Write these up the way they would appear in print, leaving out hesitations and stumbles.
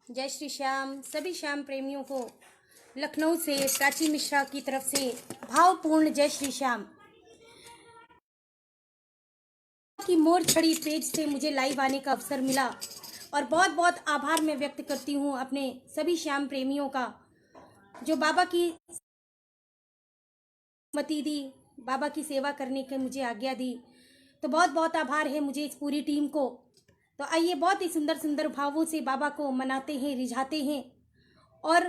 जय श्री श्याम। सभी श्याम प्रेमियों को लखनऊ से प्राची मिश्रा की तरफ से भावपूर्ण जय श्री श्याम। की मोर छड़ी पेज से मुझे लाइव आने का अवसर मिला और बहुत बहुत आभार मैं व्यक्त करती हूँ अपने सभी श्याम प्रेमियों का, जो बाबा की मति दी, बाबा की सेवा करने की मुझे आज्ञा दी। तो बहुत बहुत आभार है मुझे इस पूरी टीम को। तो आइए बहुत ही सुंदर सुंदर भावों से बाबा को मनाते हैं, रिझाते हैं और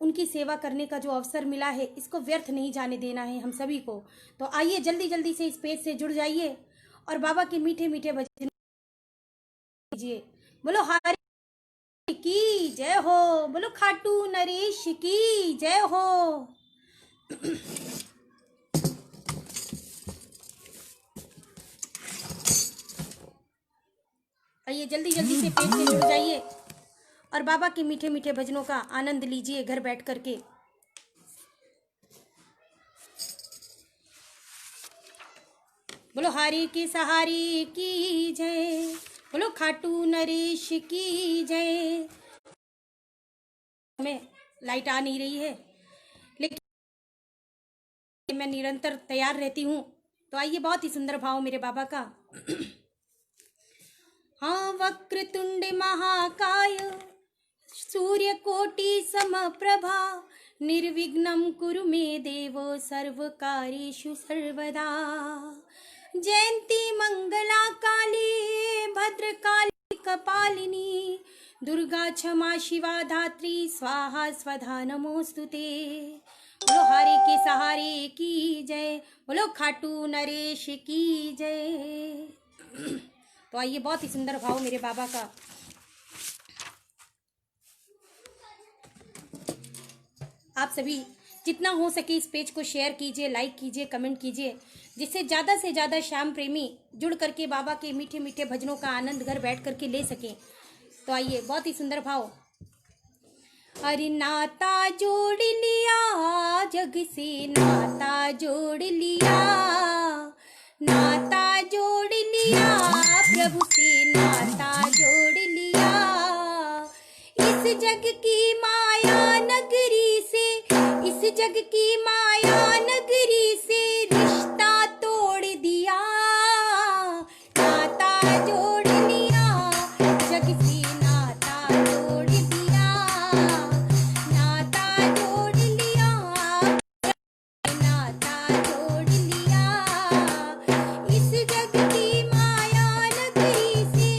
उनकी सेवा करने का जो अवसर मिला है इसको व्यर्थ नहीं जाने देना है हम सभी को। तो आइए जल्दी जल्दी से इस पेज से जुड़ जाइए और बाबा के मीठे मीठे भजन कीजिए। बोलो हरि की जय हो, बोलो खाटू नरेश की जय हो। आइए जल्दी जल्दी से पेज से जुड़ जाइए और बाबा के मीठे मीठे भजनों का आनंद लीजिए घर बैठ करके। बोलो हारी के सहारे की जय, बोलो खाटू नरेश की जय। हमें लाइट आ नहीं रही है लेकिन मैं निरंतर तैयार रहती हूँ। तो आइए बहुत ही सुंदर भाव मेरे बाबा का। हाँ, वक्रतुंड महाकाय सूर्यकोटि समप्रभा निर्विघ्नं कुरु मे देव सर्वकार्येषु सर्वदा। जयंती मंगला काली भद्रकाली कपालिनी दुर्गा क्षमा शिवा धात्री स्वाहा स्वधा नमोस्तुते। बोलो हारे के सहारे की जय, बोलो खाटू नरेश की जय। तो आइए बहुत ही सुंदर भाव मेरे बाबा का। आप सभी जितना हो सके इस पेज को शेयर कीजिए, लाइक कीजिए, कमेंट कीजिए, जिससे ज़्यादा से ज़्यादा श्याम प्रेमी जुड़ करके बाबा के मीठे मीठे भजनों का आनंद घर बैठ करके ले सकें। तो आइए बहुत ही सुंदर भाव। अरे नाता जोड़ लिया जग से, नाता जोड़ लिया, नाता जोड़ लिया प्रभु से, नाता जोड़ लिया। इस जग की माया नगरी से, इस जग की माया नगरी से रिश्ता तोड़ दिया। नाता जोड़ लिया जग से, नाता जोड़ दिया, नाता जोड़ लिया, नाता जोड़ लिया। इस जग की माया नगरी से,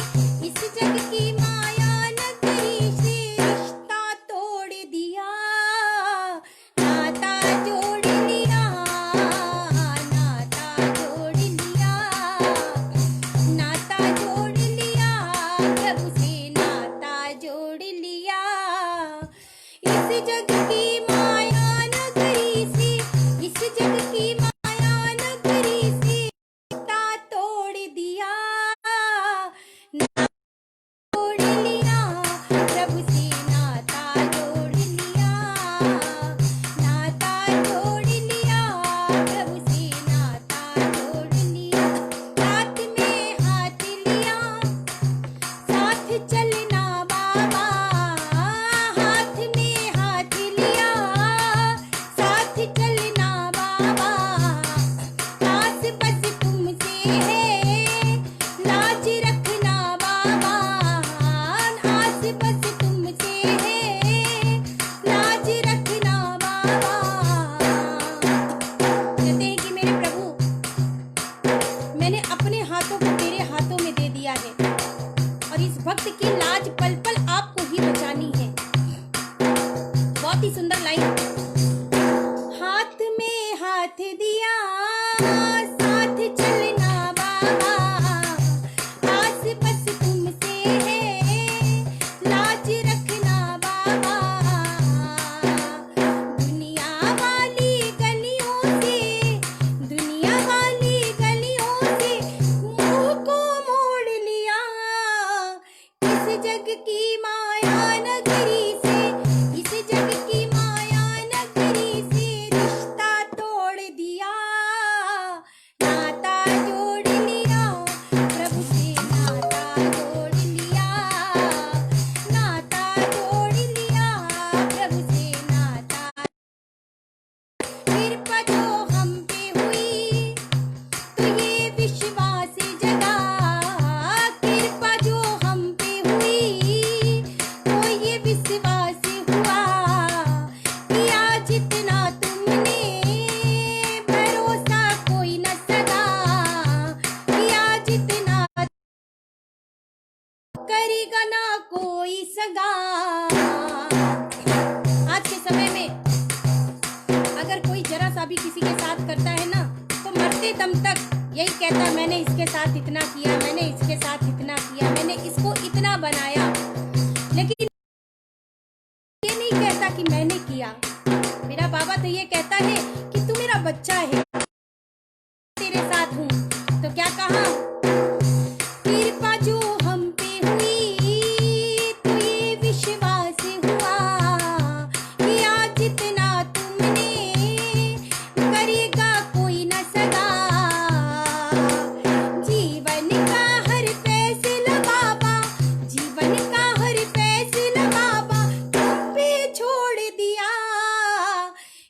इस जग की माया नगरी से रिश्ता तोड़ दिया। नाता जोड़ लिया, नाता जोड़ लिया, नाता जोड़ लिया प्रभु से, नाता जोड़ लिया। इस जग की माया नगरी से, इस जग की माया नगरी से रिश्ता तोड़ दिया। नाता जोड़ लिया प्रभु से, नाता जोड़ लिया, नाता जोड़ लिया प्रभु से, नाता जोड़ लिया। हाथ में हाथ लिया साथ चलना बाबा, हाथ में हाथ लिया साथ चलना बाबा। आस बस तुमसे है लाज रखना बाबा, आस बस तुमसे है लाज रखना बाबा। कहते हैं कि मेरे प्रभु, मैंने अपने हाथों को तेरे हाथों में दे दिया है और इस भक्त की लाज पल पल आपको ही बचानी है। बहुत ही सुंदर लाइन। हाथ में हाथ दिया साथ चलना बाबा, आस बस तुमसे है लाज रखना बाबा। दुनिया वाली गलियों से, दुनिया वाली गलियों से मुंह को मोड़ लिया। इस जग की माया नगरी से, इस जग की माया नगरी से रिश्ता तोड़ दिया। नाता जोड़ लिया प्रभु से, नाता जोड़ लिया, नाता जोड़ शाम तक यही कहता, मैंने इसके साथ इतना किया, मैंने इसके साथ इतना किया, मैंने इसको इतना बनाया, लेकिन ये नहीं कहता कि मैंने किया। मेरा बाबा तो ये कहता है कि तू मेरा बच्चा है, तेरे साथ हूँ। तो क्या कहा, कृपा जो हम पे हुई तो ये विश्वास हुआ कि आज इतना तुमने करेगा कोई न सगा। जीवन का हर फैसला बाबा, जीवन का हर फैसला बाबा तुम पे छोड़ दिया।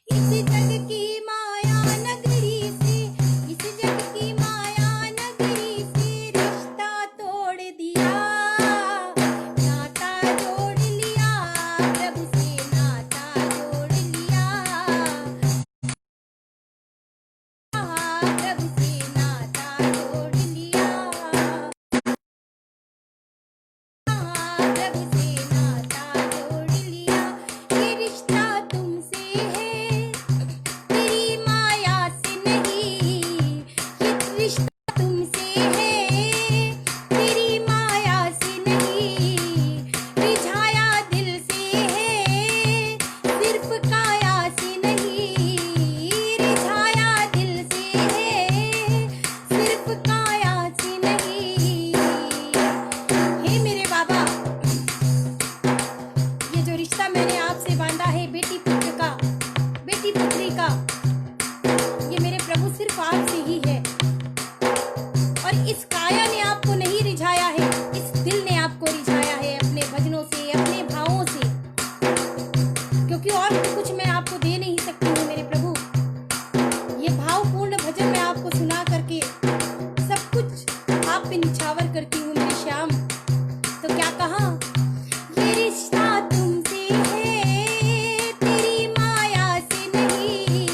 इस जग की माया नगरी से, इस जग की माया नगरी से रिश्ता तोड़ दिया, नाता जोड़ लिया, प्रभु से नाता जोड़ लिया, प्रभु से नाता जोड़ लिया, प्रभु से नाता जोड़ लिया। ये रिश्ता तुमसे है, तेरी माया से नहीं, ये रिश्ता तुमसे है, तेरी माया से नहीं, रिझाया दिल से है, सिर्फ काया से नहीं, रिझाया दिल से है, सिर्फ काया से नहीं। हे मेरे बाबा, ये जो रिश्ता मैंने आपसे बांधा है बेटी पुत्र का, बेटी पुत्री का, ये मेरे प्रभु सिर्फ आपसे ही है। और इस काया ने आपको नहीं रिझाया है, इस दिल ने आपको रिझाया है अपने भजनों से, अपने भावों से, क्योंकि और कुछ मैं आपको दे नहीं सकती हूँ मेरे प्रभु। ये भावपूर्ण भजन मैं आपको सुना करके सब कुछ आप पे निछावर करती हूँ मेरे श्याम। तो क्या कहा, ये रिश्ता तुमसे है, तेरी माया से नहीं,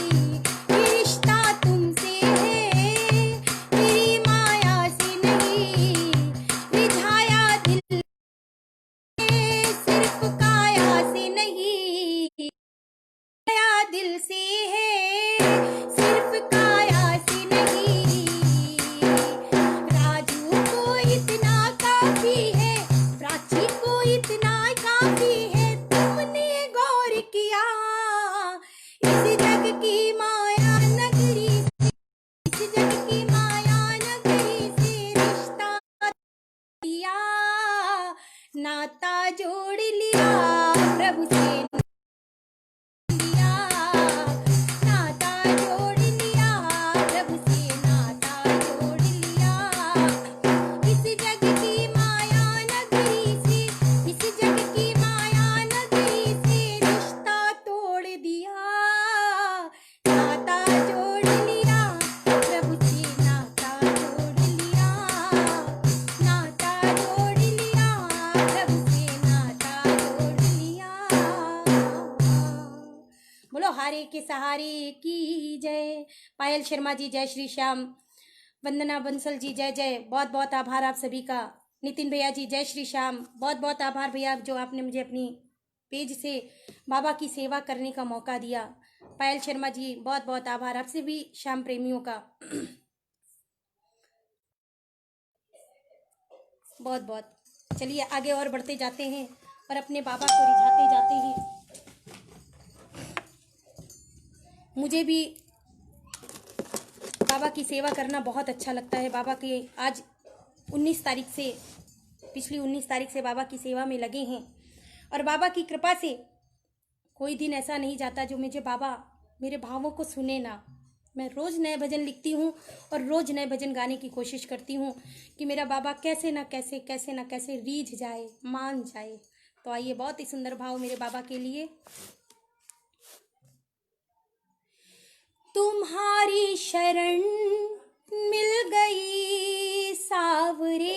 ये रिश्ता तुमसे है, तेरी माया से नहीं, रिझाया दिल से, सिर्फ काया से नहीं, काया दिल से है, सिर्फ काया से नहीं। राजू को इतना काफी है, प्राची को इतना काफी है, तुमने गौर किया। इस जग की माया नगरी से, इस जग की माया नगरी से रिश्ता दिया, नाता जोड़ लिया, प्रभु से लिया, नाता जोड़ लिया, प्रभु से नाता जोड़ लिया। इस जग की माया नगरी से, इस जग की माया नगरी से रिश्ता तोड़ दिया, नाता जोड़ लिया, प्रभु से नाता जोड़ लिया, नाता जोड़ लिया, प्रभु से नाता जोड़ लिया। बोलो हारे के सहारे की जय। पायल शर्मा जी जय श्री श्याम। वंदना बंसल जी जय जय, बहुत बहुत आभार आप सभी का। नितिन भैया जी जय श्री श्याम, बहुत बहुत आभार भैया जो आपने मुझे अपनी पेज से बाबा की सेवा करने का मौका दिया। पायल शर्मा जी बहुत बहुत आभार आपसे भी श्याम प्रेमियों का बहुत बहुत। चलिए आगे और बढ़ते जाते हैं और अपने बाबा को रिझाते जाते हैं। मुझे भी बाबा की सेवा करना बहुत अच्छा लगता है। बाबा के आज 19 तारीख से, पिछली 19 तारीख से बाबा की सेवा में लगे हैं और बाबा की कृपा से कोई दिन ऐसा नहीं जाता जो मुझे बाबा मेरे भावों को सुने ना। मैं रोज़ नए भजन लिखती हूँ और रोज़ नए भजन गाने की कोशिश करती हूँ कि मेरा बाबा कैसे ना कैसे रीझ जाए, मान जाए। तो आइए, बहुत ही सुंदर भाव मेरे बाबा के लिए। तुम्हारी शरण मिल गई सावरे,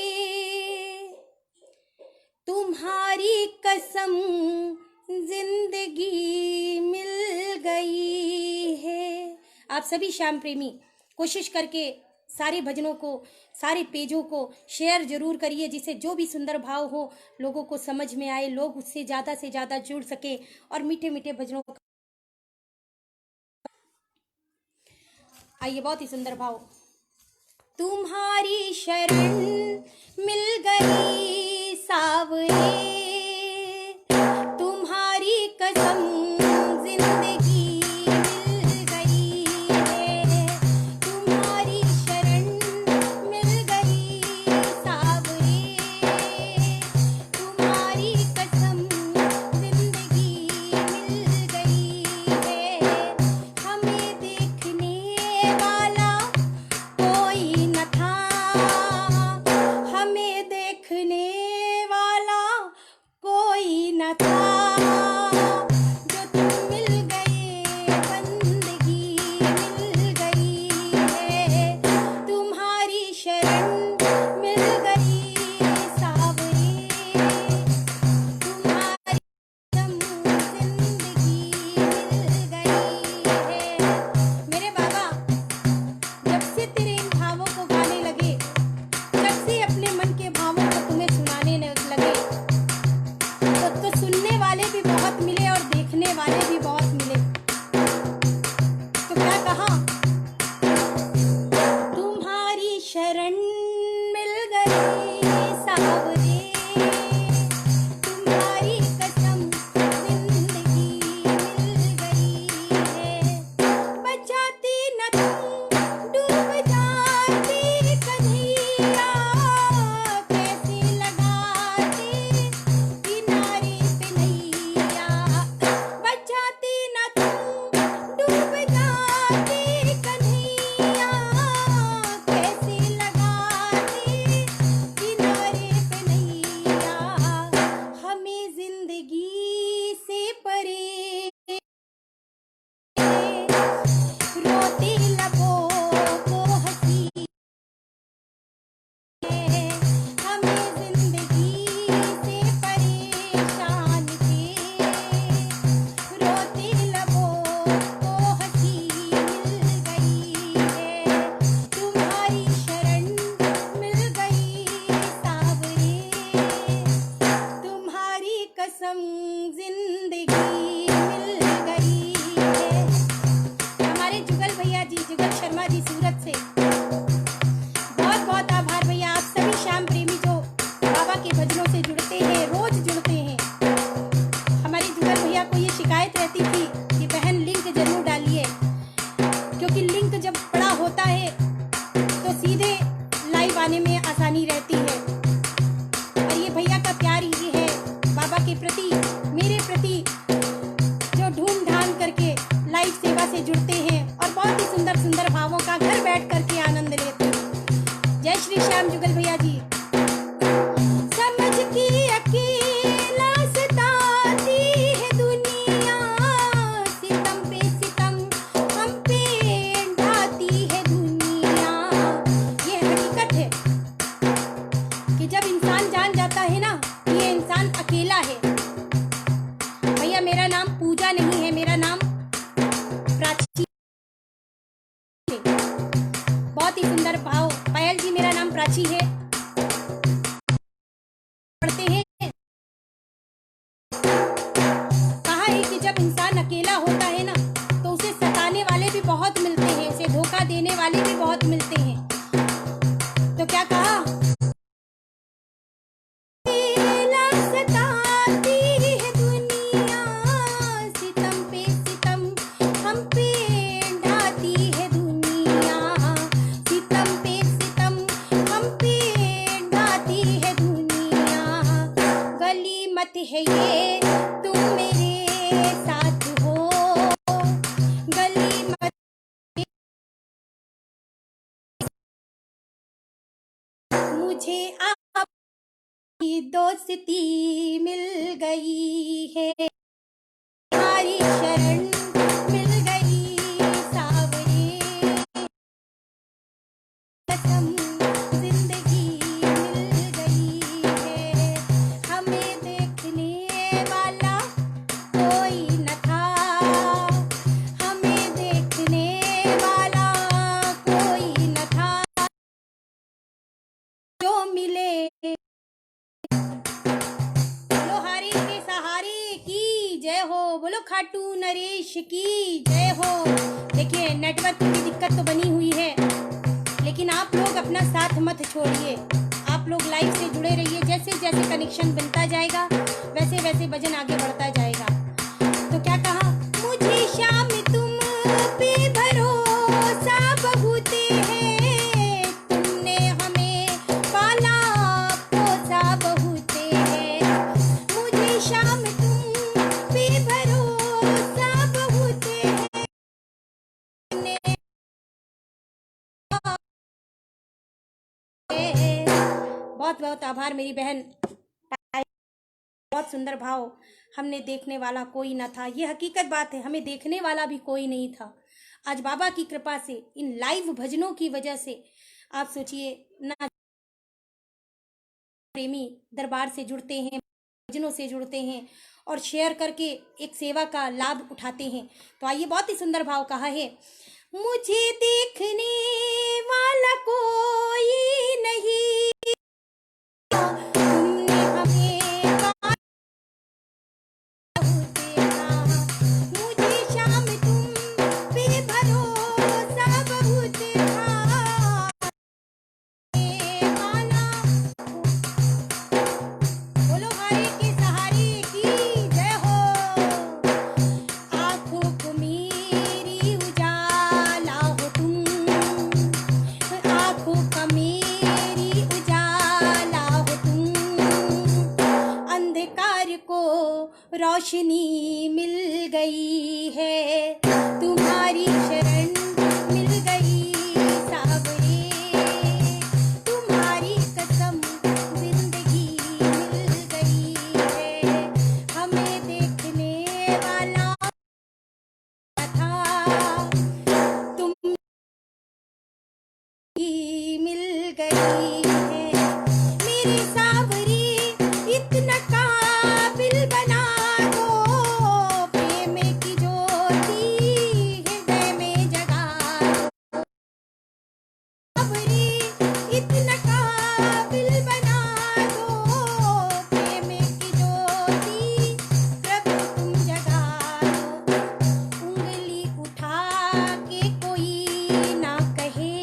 तुम्हारी कसम जिंदगी मिल गई है। आप सभी श्याम प्रेमी कोशिश करके सारे भजनों को, सारे पेजों को शेयर जरूर करिए, जिससे जो भी सुंदर भाव हो लोगों को समझ में आए, लोग उससे ज़्यादा से ज़्यादा जुड़ सके और मीठे मीठे भजनों को। आइए, बहुत ही सुंदर भाव। तुम्हारी शरण मिल गई सावरे, तुम्हारी कसम जिंदगी मिल गई है, तुम्हारी शरण मिल गई सावरे, तुम्हारी कसम जिंदगी मिल गई है। हमें देखने वाला कोई न था, हमें देखने वाला कोई न था, जो तुम मिल गए बंदगी मिल गई है, तुम्हारी शरण मिल गई सावरे, तुम्हारी कसम जिंदगी मिल गई है। मेरे बाबा जब से तेरे इन भावों को गाने लगे, जब से अपने मन के भावों को तुम्हें सुनाने लगे, तो सुनने वाले भी बहुत मिले और देखने वाले भी बहुत मिले। तो क्या कहा, तुम्हारी शरण मिल गई सावरे, तुम्हारी कसम जिंदगी मिल गई है, बचाती न तुम डूब जाती कन्हैया, कैसे लगाते किनारे पे नैया, बचाती न तुम डूब जाती कन्हैया, कैसे लगाते किनारे पे नैया, हमें जिंदगी से परे रोती लबों को हंसी है, हमें जिंदगी से परेशान थे, रोती लबों को हंसी मिल गई है, तुम्हारी शरण मिल गई सावरे, तुम्हारी कसम जिंदगी मिल गई है। हमारे जुगल भैया जी, जुगल शर्मा जी सूरत से, बहुत बहुत आभार भैया। आप सभी श्याम प्रेमी जो बाबा के भजनों से जुड़ते हैं, रोज जुड़ते हैं। हमारे जुगल भैया को ये शिकायत रहती थी कि बहन लिंक जरूर डालिए, क्योंकि लिंक जब बड़ा होता है तो सीधे लाइव आने में आसानी रहती है। और ये भैया का प्यार ये है बाबा के प्रति, मेरे प्रति, जो ढूंढ ढांड करके लाइव सेवा से जुड़ते हैं और बहुत ही सुंदर सुंदर भावों का घर बैठ करके आनंद लेते हैं। जय श्री श्याम जुगल भैया जी। समझ की अकेला सताती है दुनिया, सितम पे सितम हम पे ढाती है दुनिया। ये हकीकत है कि जब इंसान जान जाता है ना कि ये इंसान अकेला है। भैया मेरा नाम पूजा नहीं है, मेरा नाम प्राची है। बहुत ही सुंदर भाव। पायल जी मेरा नाम प्राची है। पढ़ते हैं, कहा है कि जब इंसान अकेला होता है ना तो उसे सताने वाले भी बहुत मिलते हैं, उसे धोखा देने वाले भी बहुत मिलते हैं। तो क्या कहा, अकेला सताती है दुनिया, सितम पे सितम हम पे ढाती है दुनिया, सितम पे सितम हम पे ढाती है दुनिया। गलीमत है ये तुम मेरे साथ हो, गलीमत मुझे आपकी दोस्ती मिल गई है, तुम्हारी शरण मिल गई सावरे, कसम जिंदगी मिल गई है। हमें देखने वाला कोई न था, हमें देखने वाला कोई न था, जो मिले लोहारी के सहारे की जय हो, बोलो खाटू नरेश की जय हो। देखिए नेटवर्क की दिक्कत तो बनी हुई है, लेकिन लेकिन आप लोग अपना साथ मत छोड़िए, आप लोग लाइव से जुड़े रहिए। जैसे जैसे कनेक्शन बनता जाएगा वैसे वैसे भजन आगे बढ़ता जाएगा। तो क्या कहा, मुझे श्याम तुम पे भरोसा बहुत है, तुमने हमें पाला पोसा बहुत है। मुझे श्याम तुम पे भरोसा बहुत है, बहुत बहुत आभार मेरी बहन। बहुत सुंदर भाव। हमने देखने वाला कोई ना था, ये हकीकत बात है, हमें देखने वाला भी कोई नहीं था। आज बाबा की कृपा से, इन लाइव भजनों की वजह से, आप सोचिए ना, प्रेमी दरबार से जुड़ते हैं, भजनों से जुड़ते हैं और शेयर करके एक सेवा का लाभ उठाते हैं। तो आइए, बहुत ही सुंदर भाव कहा है, मुझे देखने वाला कोई नहीं, तुमने हमें देखा, मुझे श्याम तुम पे भरोसा बहुत था, माला। बोलो हारे के सहारे की जय हो। आंखों को मेरी उजाला हो तुम, आंखों का मेरी उजाला हो तुम, अंधकार को रोशनी मिल गई है, तुम्हारी शरण मिल गई सावरे, तुम्हारी कसम जिंदगी मिल गई है। हमें देखने वाला था, तुम ही मिल गई है, मेरी सावरी इतना काबिल बना दो, प्रेम की ज्योति हृदय में जगा दो, सावरी इतना काबिल बना दो, प्रेम की ज्योति प्रभु तुम जगा दो। उंगली उठा के कोई ना कहे,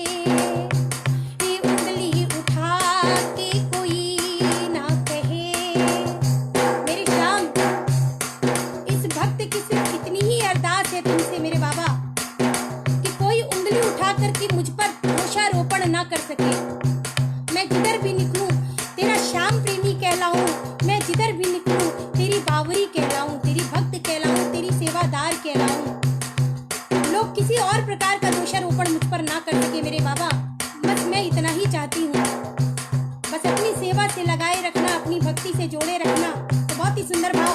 ये उंगली उठा के कोई ना कहे, मेरे श्याम, इस भक्त की सिर्फ इतनी ही अरदास है तुमसे मेरे बाबा, कि कोई उंगली उठा करके मुझ पर दोषारोपण ना कर सके। मैं जिधर भी निकलूं तेरा श्याम प्रेमी कहलाऊं, मैं जिधर भी निकलूं तेरी बावरी कहलाऊं, तेरी भक्त कहलाऊं, तेरी सेवादार कहलाऊं। लोग किसी और प्रकार का दोषारोपण मुझ पर ना कर सके मेरे बाबा, बस मैं इतना ही चाहती हूँ। बस अपनी सेवा से लगाए रखना, अपनी भक्ति से जोड़े रखना। तो बहुत ही सुंदर भाव,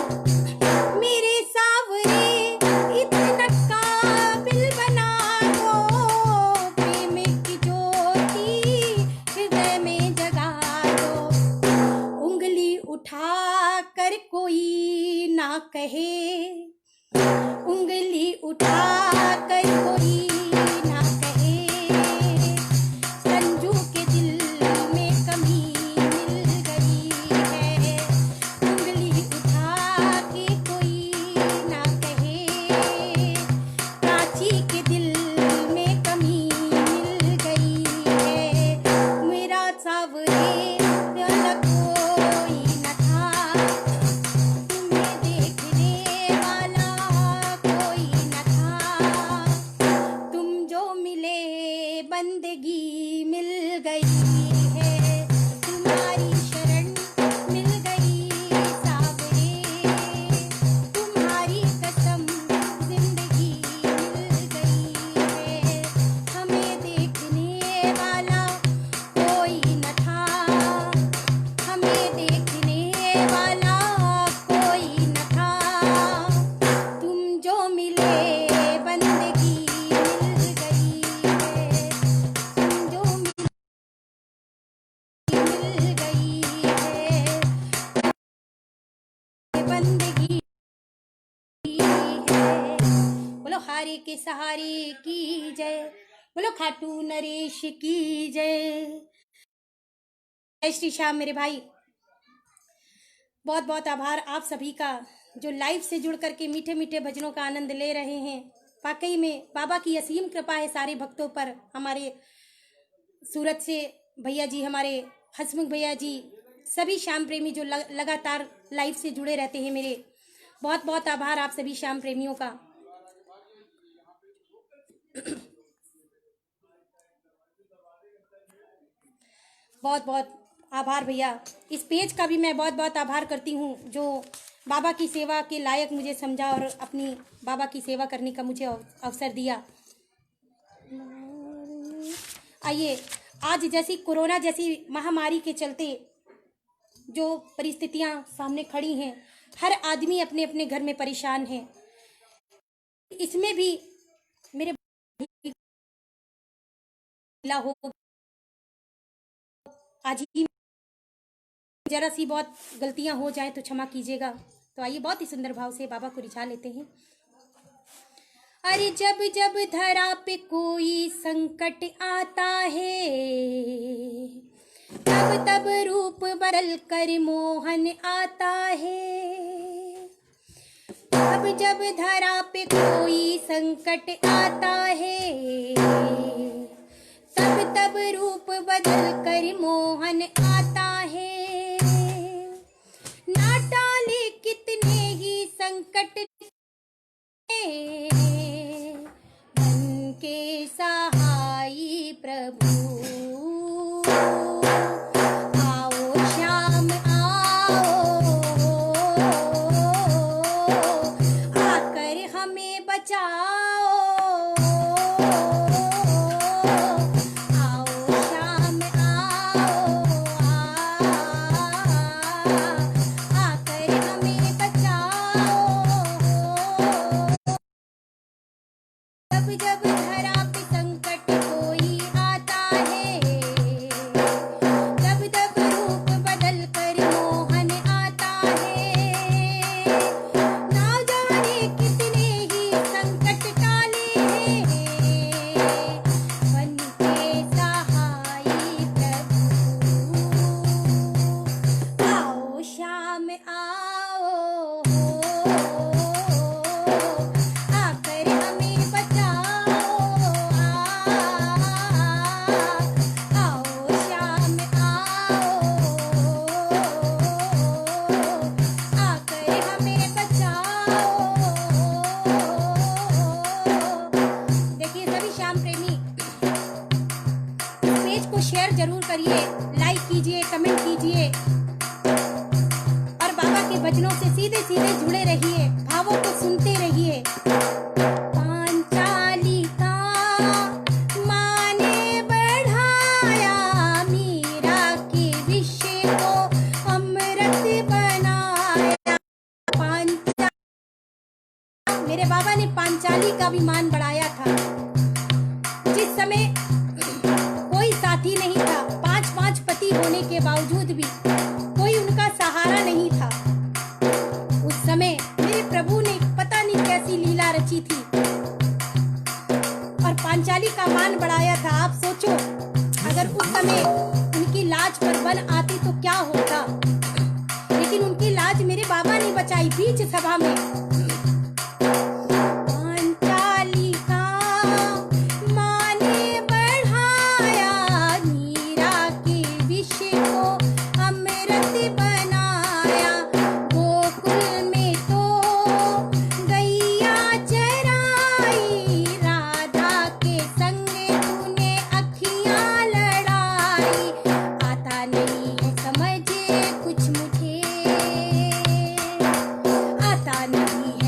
मेरे सावरे इतना काबिल बना दो, प्रेम की ज्योति हृदय में जगा दो, उंगली उठा कर कोई ना कहे, उंगली उठा कर कोई ना कहे, संजू के दिल में कमी मिल गई है, उंगली उठा के कोई ना कहे, प्राची के दिल में कमी मिल गई है, मेरा सावरे अलग कोई न था, तुम्हें देखने वाला कोई न था, तुम जो मिले बंदगी मिल गई है, तुम्हारी शरण मिल गई सावरे, तुम्हारी कसम जिंदगी मिल गई है, हमें देखने वाला कोई न था, हमें देखने वाला कोई न था, तुम जो मिले बंदगी मिल गई है, तुम जो मिल गई है, बंदगी है। बोलो हारे के सहारे की जय, बोलो खाटू नरेश की जय। जय श्री श्याम मेरे भाई, बहुत बहुत आभार आप सभी का, जो लाइव से जुड़ करके मीठे मीठे भजनों का आनंद ले रहे हैं। वाकई में बाबा की असीम कृपा है सारे भक्तों पर, हमारे सूरत से भैया जी, हमारे हसमुख भैया जी, सभी श्याम प्रेमी जो लगातार लाइव से जुड़े रहते हैं मेरे, बहुत बहुत आभार आप सभी श्याम प्रेमियों का। बहुत बहुत आभार भैया। इस पेज का भी मैं बहुत बहुत आभार करती हूँ जो बाबा की सेवा के लायक मुझे समझा और अपनी बाबा की सेवा करने का मुझे अवसर दिया। आइए, आज जैसी कोरोना जैसी महामारी के चलते जो परिस्थितियां सामने खड़ी हैं, हर आदमी अपने अपने घर में परेशान है। इसमें भी मेरे हो आज ही जरा सी बहुत गलतियां हो जाए तो क्षमा कीजिएगा। तो आइए बहुत ही सुंदर भाव से बाबा को रिझा लेते हैं। अरे जब जब धरा पे कोई संकट आता है, तब तब रूप बदल कर मोहन आता है। जब जब धरा पे कोई संकट आता है, तब तब रूप बदल कर मोहन आता है। ना टाले कितने ही संकट मन के सहाई प्रभु, आओ श्याम आओ, आकर हमें बचाओ। जब धरा पे संकट कोई आता है, तब तब रूप बदल कर मोहन आता है। ना जाने कितने ही संकट टाले हैं, बन के सहाई प्रभु, आओ श्याम आओ, आकर हमें शेयर जरूर करिए, लाइक कीजिए, कमेंट कीजिए और बाबा के भजनों से सीधे सीधे जुड़े रहिए, भावों को सुनते रहिए। पांचाली का माने बढ़ाया, मीरा के विषय को अमृत बनाया। मेरे बाबा ने पांचाली का भी मान बढ़ाया था। जिस समय कोई साथी नहीं था, 5 पति होने के बावजूद भी कोई उनका सहारा नहीं था, उस समय मेरे प्रभु ने पता नहीं कैसी लीला रची थी और पांचाली का मान बढ़ाया था। आप सोचो, अगर उस समय उनकी लाज पर बन आती तो क्या होता, लेकिन उनकी लाज मेरे बाबा ने बचाई बीच सभा में। नहीं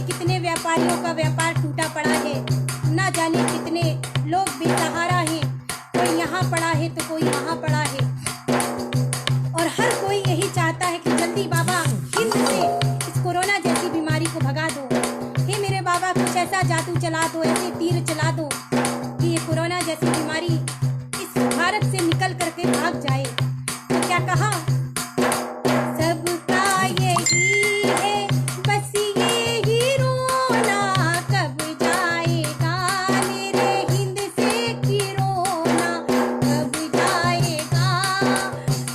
कितने व्यापारियों का व्यापार टूटा पड़ा है, ना जाने कितने लोग बेसहारा हैं, कोई यहाँ पड़ा है तो कोई वहाँ पड़ा है, और हर कोई यही चाहता है कि जल्दी बाबा हिंद से इस कोरोना जैसी बीमारी को भगा दो। हे मेरे बाबा, कुछ ऐसा जादू चला दो, ऐसे तीर चला दो कि ये कोरोना जैसी बीमारी इस भारत से निकल करके भाग जाए। तो क्या कहा, सबका यही है बस यही रोना, कब जाएगा मेरे हिंद से कोरोना, कब जाएगा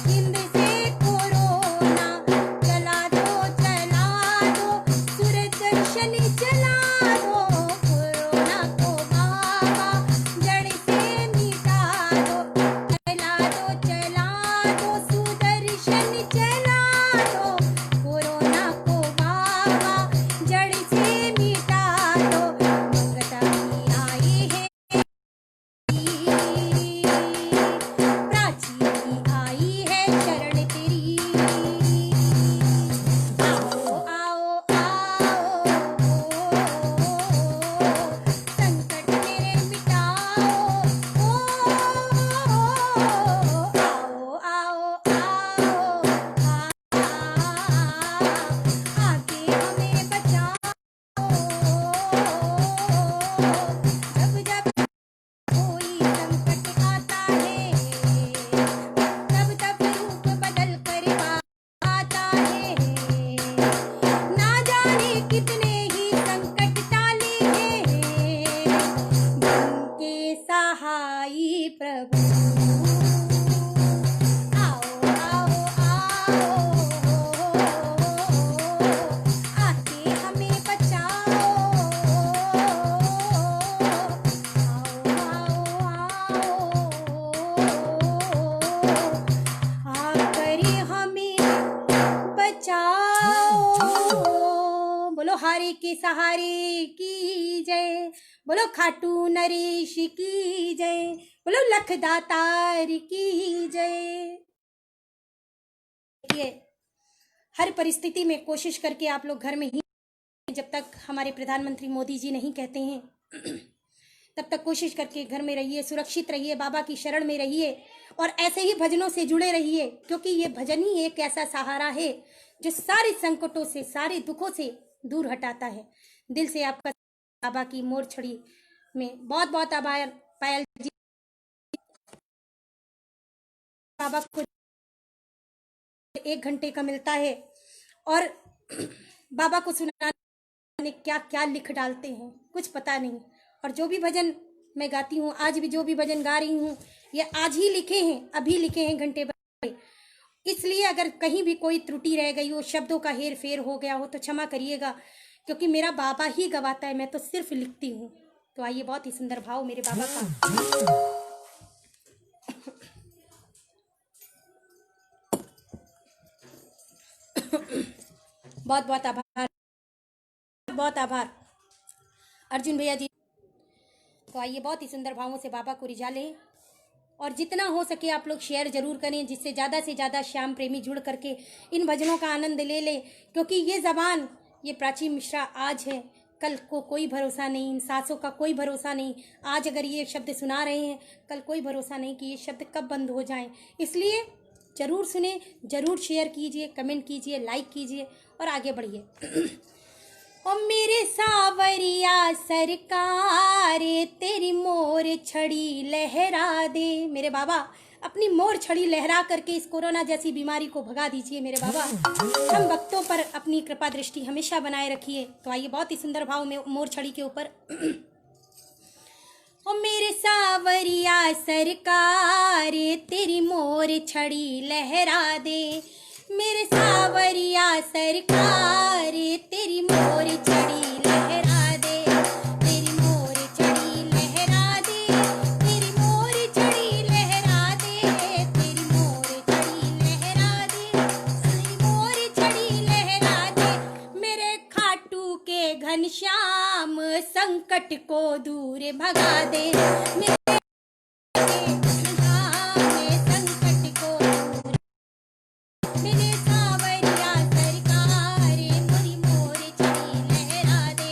हिंद से कोरोना। चला दो सूरदर्शन चला दो, कोरोना को बाबा जड़ से मिटा दो। चला दो सुदर्शन चला दो, कोरोना को बाबा जड़ से मिटा दो। ममता की आई है प्राची की आई है शरण तेरी, आओ आओ आओ संकट मेरे मिटाओ, आओ आओ आओ आके हमें बचाओ। जब जब कोई संकट आता है, तब तब रूप बदल कर आता है, ना जाने कितने ही संकट टाले हैं, जिनके सहाई प्रभु। आओ आओ आओ आके हमें बचाओ, आकर हमें बचाओ। बोलो हारे के सहारे की जय, बोलो खाटू नरेश की जय, बोलो लख दातार की जय। ये हर परिस्थिति में कोशिश करके आप लोग घर में ही, जब तक हमारे प्रधानमंत्री मोदी जी नहीं कहते हैं तब तक कोशिश करके घर में रहिए, सुरक्षित रहिए, बाबा की शरण में रहिए और ऐसे ही भजनों से जुड़े रहिए, क्योंकि ये भजन ही एक ऐसा सहारा है जो सारे संकटों से, सारे दुखों से दूर हटाता है। दिल से आपका बाबा की मोर छड़ी में बहुत बहुत आभार। पायल जी, बाबा को 1 घंटे का मिलता है और बाबा को सुनाने क्या क्या लिख डालते हैं कुछ पता नहीं। और जो भी भजन मैं गाती हूँ, आज भी जो भी भजन गा रही हूँ, ये आज ही लिखे हैं, अभी लिखे हैं घंटे भर। इसलिए अगर कहीं भी कोई त्रुटि रह गई हो, शब्दों का हेर फेर हो गया हो तो क्षमा करिएगा, क्योंकि मेरा बाबा ही गवाता है, मैं तो सिर्फ लिखती हूँ। तो आइए, बहुत ही सुंदर भाव मेरे बाबा का। बहुत बहुत आभार, बहुत आभार अर्जुन भैया जी। तो आइए, बहुत ही सुंदर भावों से बाबा को रिझा लें और जितना हो सके आप लोग शेयर जरूर करें, जिससे ज़्यादा से ज़्यादा श्याम प्रेमी जुड़ करके इन भजनों का आनंद ले लें। क्योंकि ये ज़बान, ये प्राची मिश्रा आज है, कल को कोई भरोसा नहीं, इन सांसों का कोई भरोसा नहीं। आज अगर ये शब्द सुना रहे हैं, कल कोई भरोसा नहीं कि ये शब्द कब बंद हो जाएं। इसलिए ज़रूर सुने, ज़रूर शेयर कीजिए, कमेंट कीजिए, लाइक कीजिए और आगे बढ़िए। ओ मेरे सावरिया सरकार, तेरी मोर छड़ी लहरा दे। मेरे बाबा अपनी मोर छड़ी लहरा करके इस कोरोना जैसी बीमारी को भगा दीजिए मेरे बाबा। हम भक्तों पर अपनी कृपा दृष्टि हमेशा बनाए रखिए। तो आइए, बहुत ही सुंदर भाव में मोर छड़ी के ऊपर। ओ मेरे सावरिया सरकार, तेरी मोर छड़ी लहरा दे। मेरे सावरिया सरकार, तेरी मोर छड़ी लहरा दे, तेरी मोर छड़ी लहरा दे, तेरी मोर छड़ी लहरा दे, तेरी मोर छड़ी लहरा दे, तेरी मोर छड़ी लहरा दे। मेरे खाटू के घनश्याम, संकट को दूर भगा दे। मेरे सावरिया सरकार, मोरी मोर छड़ी लहरा दे।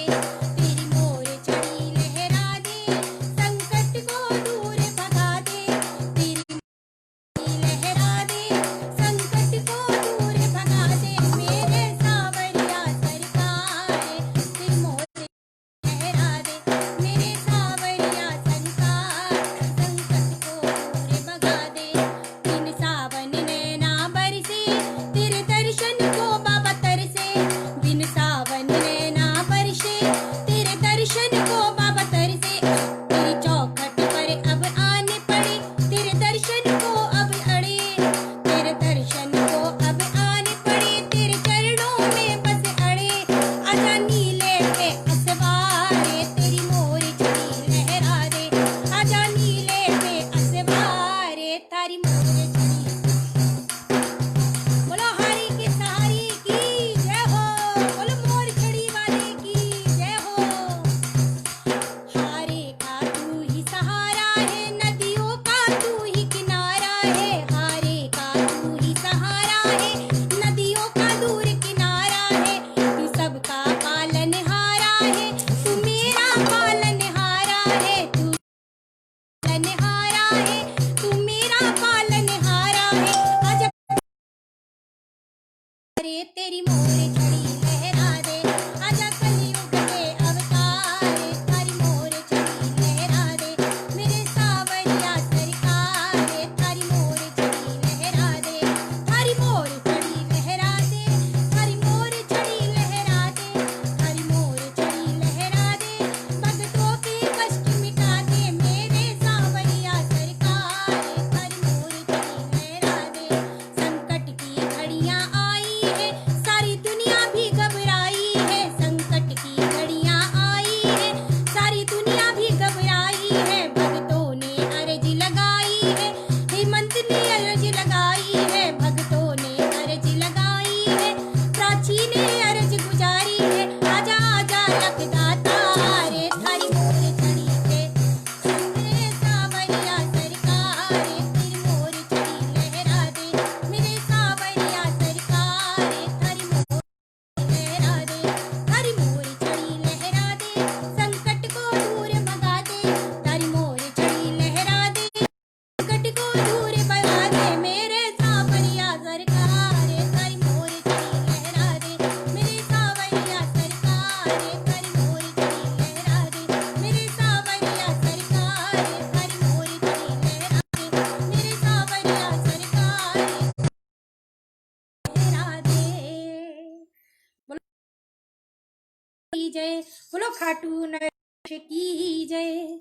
बोलो खाटू नरेश की जय।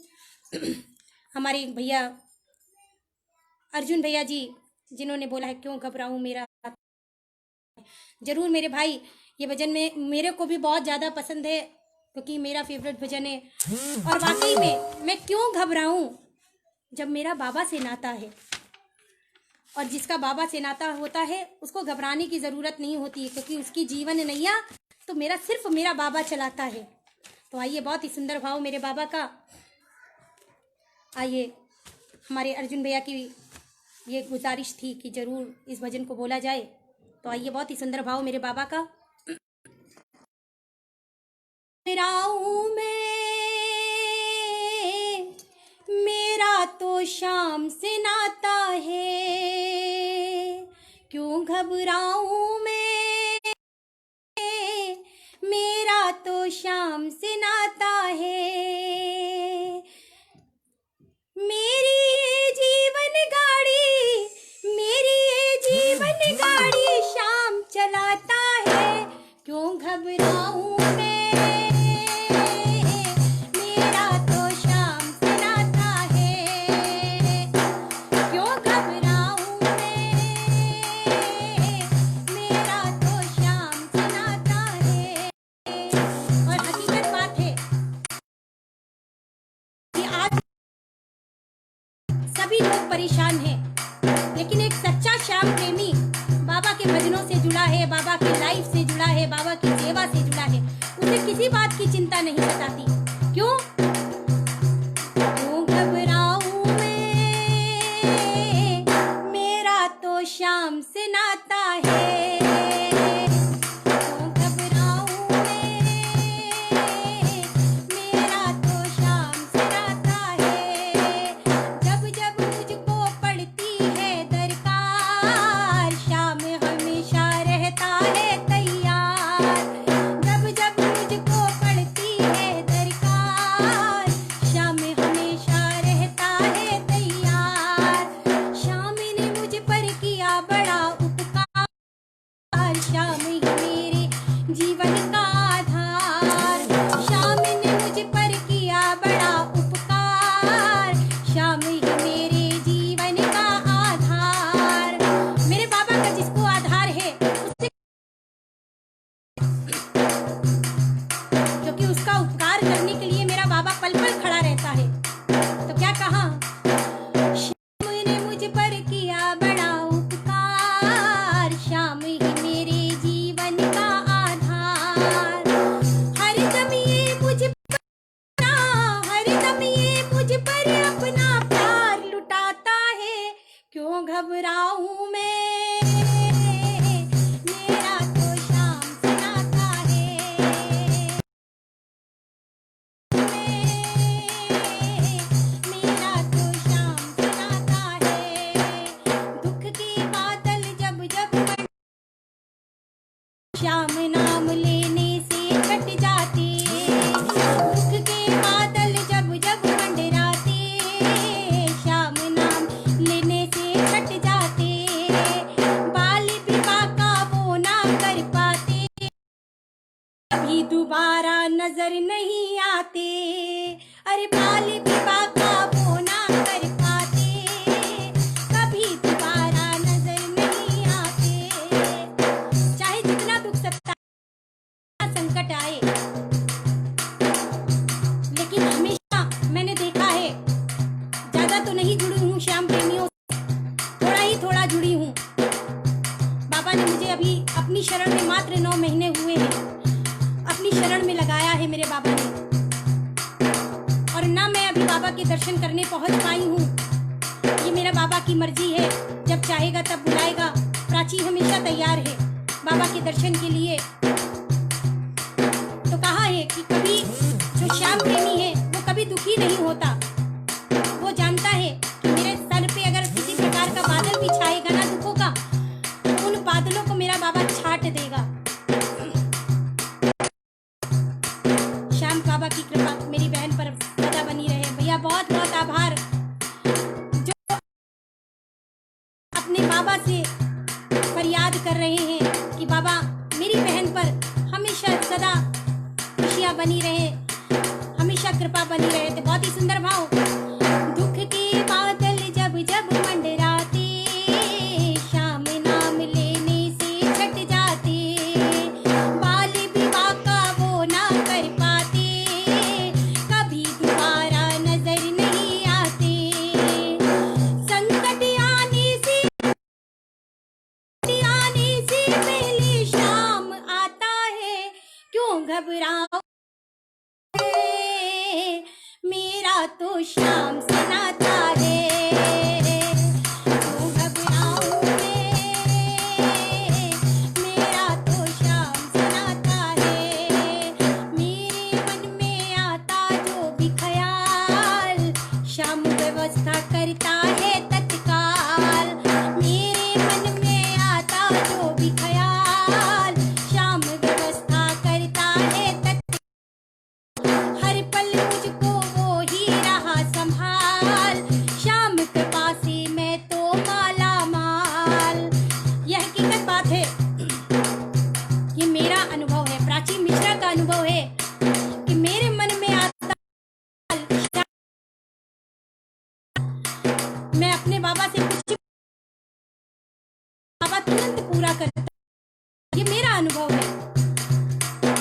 हमारे भैया अर्जुन भैया जी जिन्होंने बोला है क्यों घबराऊं मेरा, जरूर मेरे भाई ये भजन में मेरे को भी बहुत ज़्यादा पसंद है क्योंकि मेरा फेवरेट भजन है। और वाकई में मैं क्यों घबराऊं जब मेरा बाबा से नाता है, और जिसका बाबा से नाता होता है उसको घबराने की ज़रूरत नहीं होती है क्योंकि उसकी जीवन नैया तो सिर्फ मेरा बाबा चलाता है। तो आइए, बहुत ही सुंदर भाव मेरे बाबा का। आइए, हमारे अर्जुन भैया की ये गुजारिश थी कि जरूर इस भजन को बोला जाए। तो आइए, बहुत ही सुंदर भाव मेरे बाबा का। मेरा तो शाम से नाता है, क्यों घबराऊं मैं, मेरा तो शाम से नाता है। मेरी ये जीवन गाड़ी, मेरी ये जीवन गाड़ी शाम चलाता है, क्यों घबराऊं मैं, मेरा तो शाम से नाता है, क्यों घबराऊं मैं, मेरा तो शाम से नाता है। और हकीकत बात है कि आज सभी लोग परेशान हैं, लेकिन एक सच्चा श्याम प्रेमी बाबा के भजनों से जुड़ा है, बाबा की लाइफ से जुड़ा है, बाबा की सेवा से जुड़ा है, उसे किसी बात की चिंता नहीं सताती। क्यों घबराऊं मैं, मेरा तो शाम से नाता है, क्यों घबराऊं मैं, मेरा तो शाम से नाता है। जब जब मुझको पड़ती है दरकार, शाम हमेशा रहता है तैयार। जब जब मुझको पड़ती है दरकार, शाम हमेशा रहता है तैयार। शाम ने मुझ पर किया बड़ा उपकार, शाम ही मेरे जीवन का आधार। शाम ने मुझ पर किया बड़ा उपकार, शाम ही मेरे जीवन का आधार। मेरे बाबा का जिसको आधार है उसे, क्योंकि उसका उपकार करने के लिए मेरा बाबा पल पल खड़ा रहता है। तो क्या कहा, शाम ने मुझ पर किया बड़ा उपकार, शाम ही मेरे जीवन का आधार। हरदम ये मुझ पर, हरदम ये मुझ पर अपना प्यार लुटाता है, क्यों घबराऊं मैं, मेरा तो शाम से नाता है, मेरा तो शाम से नाता है। दुख के बादल जब जब श्याम नाम लेने से कट जाते, दुख के बादल जब जब मंडराते, श्याम नाम लेने से कट जाते। बाल विवाह का वो ना कर पाते, कभी दोबारा नजर नहीं आते। अरे बाल विवाह का वो ना कर पाते, कभी दोबारा नजर नहीं आते। चाहे जितना दुख सकता संकट आए, लेकिन हमेशा मैंने देखा है, ज्यादा तो नहीं जुड़ी हूँ श्याम प्रेमियों से, थोड़ा ही थोड़ा जुड़ी हूँ। बाबा ने मुझे अभी अपनी शरण में मात्र 9 महीने हुए हैं, अपनी शरण में लगाया है मेरे बाबा ने। और ना मैं अभी बाबा के दर्शन करने पहुंच पाई हूँ, ये मेरा बाबा की मर्जी है, जब चाहेगा तब बुलाएगा। प्राची हमेशा तैयार है बाबा के दर्शन के लिए। तो कहा है कि कभी जो श्याम प्रेमी है वो कभी दुखी नहीं होता, वो जानता है कि मेरे सर पे अगर किसी प्रकार का बादल भी छाएगा ना दुखों का, तो उन बादलों को मेरा बाबा छाट देगा। श्याम बाबा की कृपा मेरी बहन पर सदा बनी रहे। भैया बहुत बहुत आभार, जो अपने बाबा से फरियाद कर रहे हैं कि बाबा मेरी बहन पर हमेशा सदा खुशियां बनी रहे, हमेशा कृपा बनी रहे। तो बहुत ही सुंदर भाव। दुख के बादल जब जब मंडराते, शाम नाम लेने से छट जाते, बाल विवाह का वो ना कर पाते, कभी दोबारा नजर नहीं आते। संकट आने से पहले शाम आता है, क्यों घबराओ, मेरा तो शाम से नाता है, क्यों घबराओगे, मेरा तो शाम से नाता है। मेरे मन में आता जो भी ख्याल, शाम व्यवस्था करता है तत्काल। मेरे मन में आता जो भी ख्याल, शाम व्यवस्था करता है तत्काल। हर पल मुझको वो ही रहा संभाल, शाम कृपा से मैं तो माला माल। यह हकीकत बात है, ये मेरा अनुभव है, प्राची मिश्रा का अनुभव है कि मेरे मन में आता, मैं अपने बाबा से कुछ, बाबा तुरंत पूरा करता, ये मेरा अनुभव है।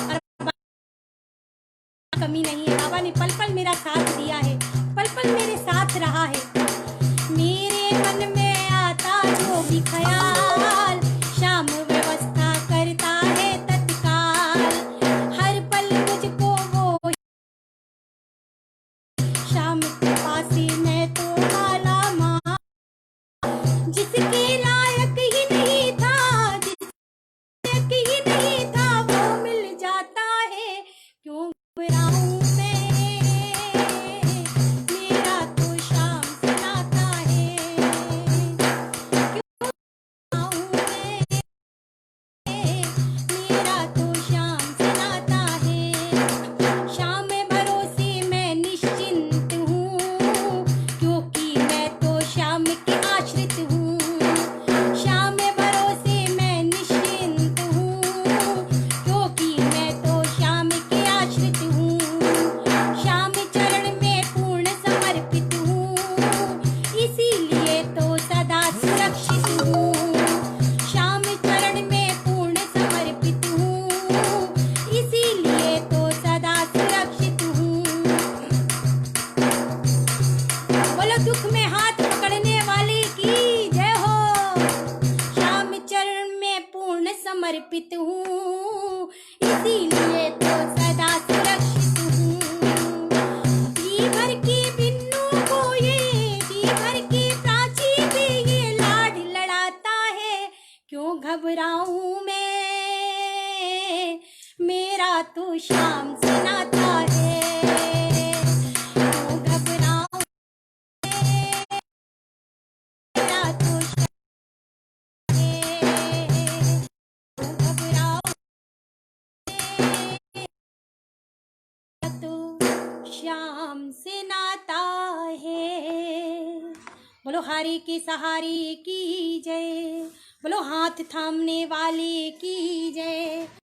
और कमी नहीं है, बाबा ने पल पल मेरा साथ दिया है, पल पल मेरे साथ रहा है। मेरे मन में आता जो भी ख्याल, शाम व्यवस्था करता है तत्काल। हर पल मुझको वो शाम के पास मैं तो माला माल। जिसके लायक ही नहीं था, जिसके ही नहीं था, वो मिल जाता है, क्यों घबराऊं मैं, मेरा तो शाम से नाता है, क्यों घबराऊं मैं, मेरा तो शाम से नाता है। शाम भरोसे मैं निश्चिंत हूँ, क्योंकि मैं तो शाम की आश्रित हूँ। शाम भरोसे मैं निश्चिंत हूँ, क्योंकि मैं तो शाम की आश्रित हूँ। शाम चरण में पूर्ण समर्पित हूँ, इसीलिए तो सदा सुरक्षित हूँ। शाम चरण में पूर्ण समर्पित हूँ, इसीलिए तो सदा सुरक्षित हूँ। बोलो दुख में हाथ पकड़ने वाले की जय हो। शाम चरण में पूर्ण समर्पित हूँ, इसीलिए तो सदा सुरक्षित हूँ। जी भर के बिन्नू को ये, जी भर के प्राची पे ये लाड लड़ाता है, क्यों घबराऊं मैं, मेरा तो शाम से नाता है, क्यों घबराऊं, मेरा तो शाम है, क्यों घबराऊं, तो शाम से नाता है। बोलो हारे के सहारे की जय, बोलो हाथ थामने वाले की जय।